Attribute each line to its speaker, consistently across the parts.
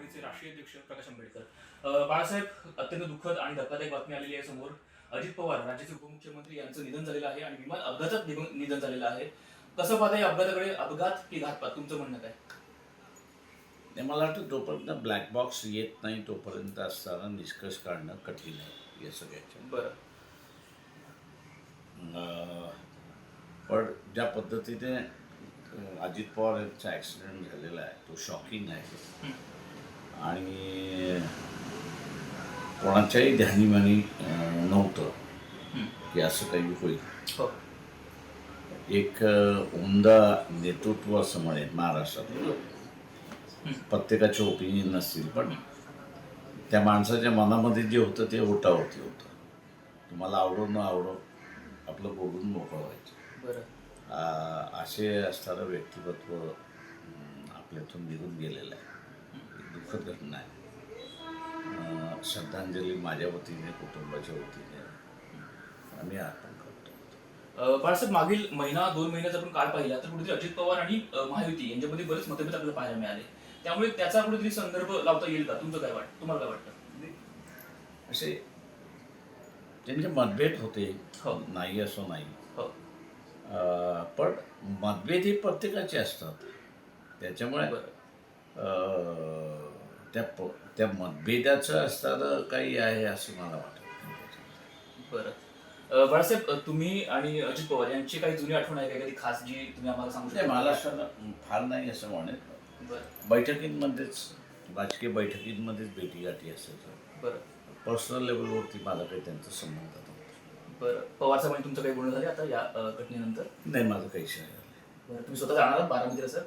Speaker 1: राष्ट्रवादीचे राष्ट्रीय अध्यक्ष प्रकाश आंबेडकर. बाळासाहेब, अत्यंत दुःखद आणि धक्कादायक बातमी आलेली आहे समोर. अजित पवार राज्याचे उपमुख्यमंत्री यांचं निधन झालेलं आहे आणि विमान अपघातात निधन झालेलं आहे. कसं पाहता या अपघाताकडे? अपघात की घातपात, तुमचं म्हणणं काय?
Speaker 2: मला वाटतं जोपर्यंत ब्लॅक बॉक्स येत नाही तोपर्यंत असताना निष्कर्ष काढणं कठीण आहे या सगळ्याच्या.
Speaker 1: बरं.
Speaker 2: पण ज्या पद्धतीने अजित पवार यांचा ॲक्सिडेंट झालेला आहे तो शॉकिंग आहे आणि कोणाच्याही ध्यानीमानी नव्हतं की असं काही होईल.
Speaker 1: हो.
Speaker 2: एक उमदा नेतृत्व असं म्हणेल महाराष्ट्रात. प्रत्येकाचे ओपिनियन नसतील पण त्या माणसाच्या मनामध्ये जे होतं ते ओटावरती होतं. तुम्हाला आवडो न आवडो आपलं बोलून मोकळं व्हायचं.
Speaker 1: बरं.
Speaker 2: असे असणारं व्यक्तिमत्व आपल्यातून निघून गेलेलं आहे. एक दुःखद घटना आहे. श्रद्धांजली माझ्या वतीने कुटुंबाच्या वतीने आम्ही अर्पण करतो.
Speaker 1: बाळासाहेब, मागील महिना 2 महिन्याचा आपण काळ पाहिला तर कुठेतरी अजित पवार आणि महायुती यांच्यामध्ये बरेच मतभेद आपल्याला पाहायला मिळाले. त्यामुळे त्याचा कुठेतरी संदर्भ लावता येईल का? तुमचं काय वाटतं? तुम्हाला काय वाटतं?
Speaker 2: असे त्यांचे मतभेद होते,
Speaker 1: हो.
Speaker 2: नाही असं नाही.
Speaker 1: हो.
Speaker 2: पण मतभेद हे प्रत्येकाचे असतात. त्याच्यामुळे त्या मतभेदाचं असताना काही आहे असं मला वाटत नाही.
Speaker 1: बरं. बाळासाहेब, तुम्ही आणि अजित पवार यांची काही जुनी आठवण आहे का, एखादी खास जी तुम्ही आम्हाला सांगू शकता?
Speaker 2: महाराष्ट्राला फार नाही असं म्हणेल. बैठकींमध्येच, राजकीय बैठकींमध्येच भेटीगाठी असायचं.
Speaker 1: बरं.
Speaker 2: पर्सनल लेवलवरती मला काही त्यांचा संबंध नव्हता.
Speaker 1: बरं. पवार साहेबांनी तुमचं काही बोलणं झाले आता या घटनेनंतर?
Speaker 2: नाही, माझं काही नाही झालं.
Speaker 1: बरं. तुम्ही स्वतः जाणार आहात बारामतीला सर?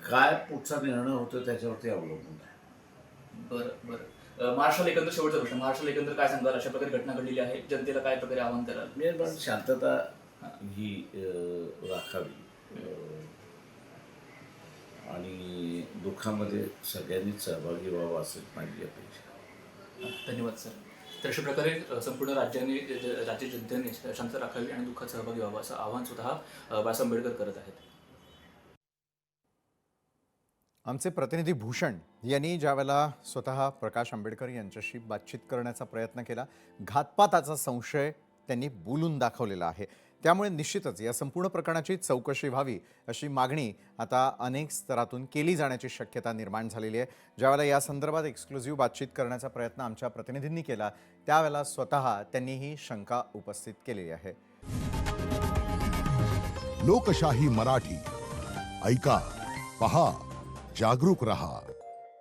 Speaker 2: काय पुढचा निर्णय होतो त्याच्यावरती अवलंबून आहे.
Speaker 1: बरं. बरं. महाराष्ट्राला एकंदर शेवटचा प्रश्न, महाराष्ट्राला एकंदर काय सांगाल? अशा प्रकारे घटना घडलेली आहे, जनतेला काय प्रकारे आवाहन कराल?
Speaker 2: मी शांतता ही राखावी आणि दुःखामध्ये सगळ्यांनीच सहभागी व्हावं असं माझी अपेक्षा.
Speaker 1: धन्यवाद सर. तर अशा प्रकारे संपूर्ण राज्य जनतेने शांत राखावी आणि दुःखात सहभागी व्हावं असं आवाहन स्वतः बाळासाहेब आंबेडकर करत आहेत.
Speaker 3: आमचे प्रतिनिधी भूषण यांनी ज्यावेळेला स्वतः प्रकाश आंबेडकर यांच्याशी बातचीत करण्याचा प्रयत्न केला, घातपाताचा संशय त्यांनी बोलून दाखवलेला आहे. त्यामुळे निश्चितच या संपूर्ण प्रकरणाची चौकशी व्हावी अशी मागणी आता अनेक स्तरातून केली जाण्याची शक्यता निर्माण झालेली आहे. ज्यावेळेला या संदर्भात एक्सक्लुझिव्ह बातचीत करण्याचा प्रयत्न आमच्या प्रतिनिधींनी केला त्यावेळेला स्वतः त्यांनी ही शंका उपस्थित केलेली आहे.
Speaker 4: लोकशाही मराठी ऐका, पहा, जागरूक रहा.